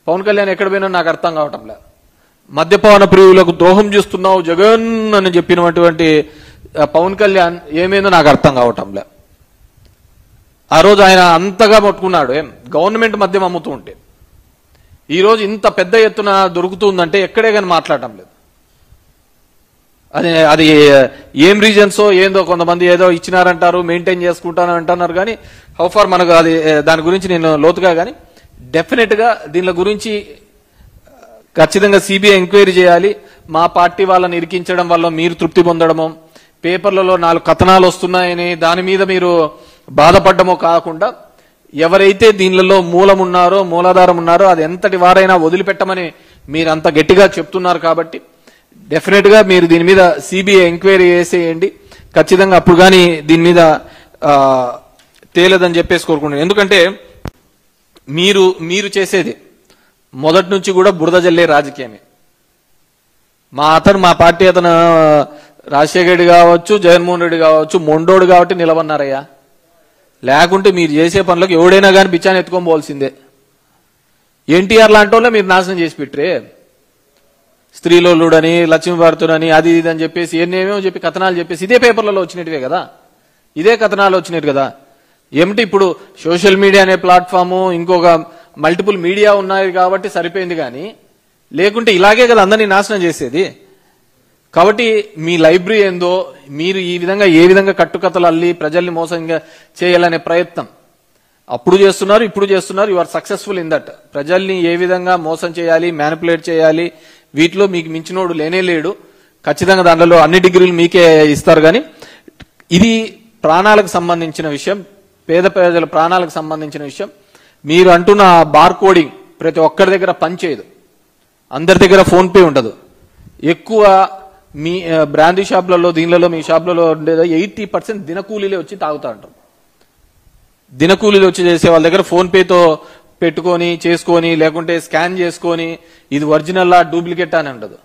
పవన్ కళ్యాణ్ ఎక్కడ పోయినా నాకు అర్థం కావటంలే. మద్యపాన ప్రియులకు ద్రోహం చేస్తున్నావు జగన్ అని చెప్పినటువంటి పవన్ కళ్యాణ్ ఏమైందో నాకు అర్థం కావటంలే. ఆ రోజు ఆయన అంతగా పట్టుకున్నాడు గవర్నమెంట్ మద్యం అమ్ముతూ ఉంటే. ఈ రోజు ఇంత పెద్ద ఎత్తున దొరుకుతుందంటే ఎక్కడే కానీ మాట్లాడటం లేదు. అది ఏం రీజన్సో ఏందో, కొంతమంది ఏదో ఇచ్చినారంటారు, మెయింటైన్ చేసుకుంటాను అంటున్నారు. కానీ హౌ ఫార్ మనకు అది దాని గురించి నేను లోతుగా, కానీ డెఫినెట్ గా దీని గురించి ఖచ్చితంగా సిబిఐ ఎంక్వైరీ చేయాలి. మా పార్టీ వాళ్ళని ఇరికించడం వల్ల మీరు తృప్తి పొందడమో, పేపర్లలో 4 కథనాలు వస్తున్నాయని దాని మీద మీరు బాధపడ్డమో కాకుండా, ఎవరైతే దీనిలో మూలాధారం ఉన్నారో అది ఎంతటి వారైనా వదిలిపెట్టమని మీరు అంత గట్టిగా చెప్తున్నారు. కాబట్టి డెఫినెట్ గా మీరు దీని మీద సిబిఐ ఎంక్వైరీ చేసేయండి ఖచ్చితంగా. అప్పుడు కానీ దీని మీద తేలదని చెప్పేసి కోరుకుంటున్నాను. ఎందుకంటే మీరు చేసేది మొదటి నుంచి కూడా బురద జల్లే రాజకీయమే. మా పార్టీ అతను రాజశేఖర రెడ్డి కావచ్చు, జగన్మోహన్ రెడ్డి కావచ్చు, మొండోడు కాబట్టి నిలబన్నారయ్యా. లేకుంటే మీరు చేసే పనులకు ఎవడైనా కానీ పిచ్చాన్ని ఎత్తుకోబోల్సిందే. ఎన్టీఆర్ లాంటి వాళ్ళే మీరు నాశనం చేసి పెట్టరే. స్త్రీలోలుడని, లక్ష్మీభారతుడని, అది ఇది అని చెప్పేసి ఏమేమో చెప్పి కథనాలు చెప్పేసి ఇదే పేపర్లలో వచ్చినట్టువే కదా, ఇదే కథనాలు వచ్చినట్టు కదా. ఏమిటి ఇప్పుడు సోషల్ మీడియా అనే ప్లాట్ఫాము, ఇంకొక మల్టిపుల్ మీడియా ఉన్నాయి కాబట్టి సరిపోయింది. కానీ లేకుంటే ఇలాగే కదా అందరినీ నాశనం చేసేది. కాబట్టి మీ లైబ్రరీ ఏందో, మీరు ఈ విధంగా ఏ విధంగా కట్టుకథలు అల్లి ప్రజల్ని మోసంగా చేయాలనే ప్రయత్నం అప్పుడు చేస్తున్నారు, ఇప్పుడు చేస్తున్నారు. You are successful in that. ప్రజల్ని ఏ విధంగా మోసం చేయాలి, మ్యానిపులేట్ చేయాలి, వీటిలో మీకు మించినోడు లేనే లేడు. ఖచ్చితంగా దాంట్లో అన్ని డిగ్రీలు మీకే ఇస్తారు. కానీ ఇది ప్రాణాలకు సంబంధించిన విషయం, పేద ప్రజల ప్రాణాలకు సంబంధించిన విషయం. మీరు అంటున్న బార్ కోడింగ్ ప్రతి ఒక్కరి దగ్గర పనిచేయదు, అందరి దగ్గర ఫోన్ పే ఉండదు. ఎక్కువ మీ బ్రాందీ షాప్లలో, దీనిలలో మీ షాప్లలో ఉండేది 80% దినకూలీలే వచ్చి తాగుతా ఉంటారు. దినకూలీలు వచ్చి చేసే వాళ్ళ దగ్గర ఫోన్ పేతో పెట్టుకొని చేసుకొని, లేకుంటే స్కాన్ చేసుకొని ఇది ఒరిజినల్ డూప్లికేట్ అని ఉండదు.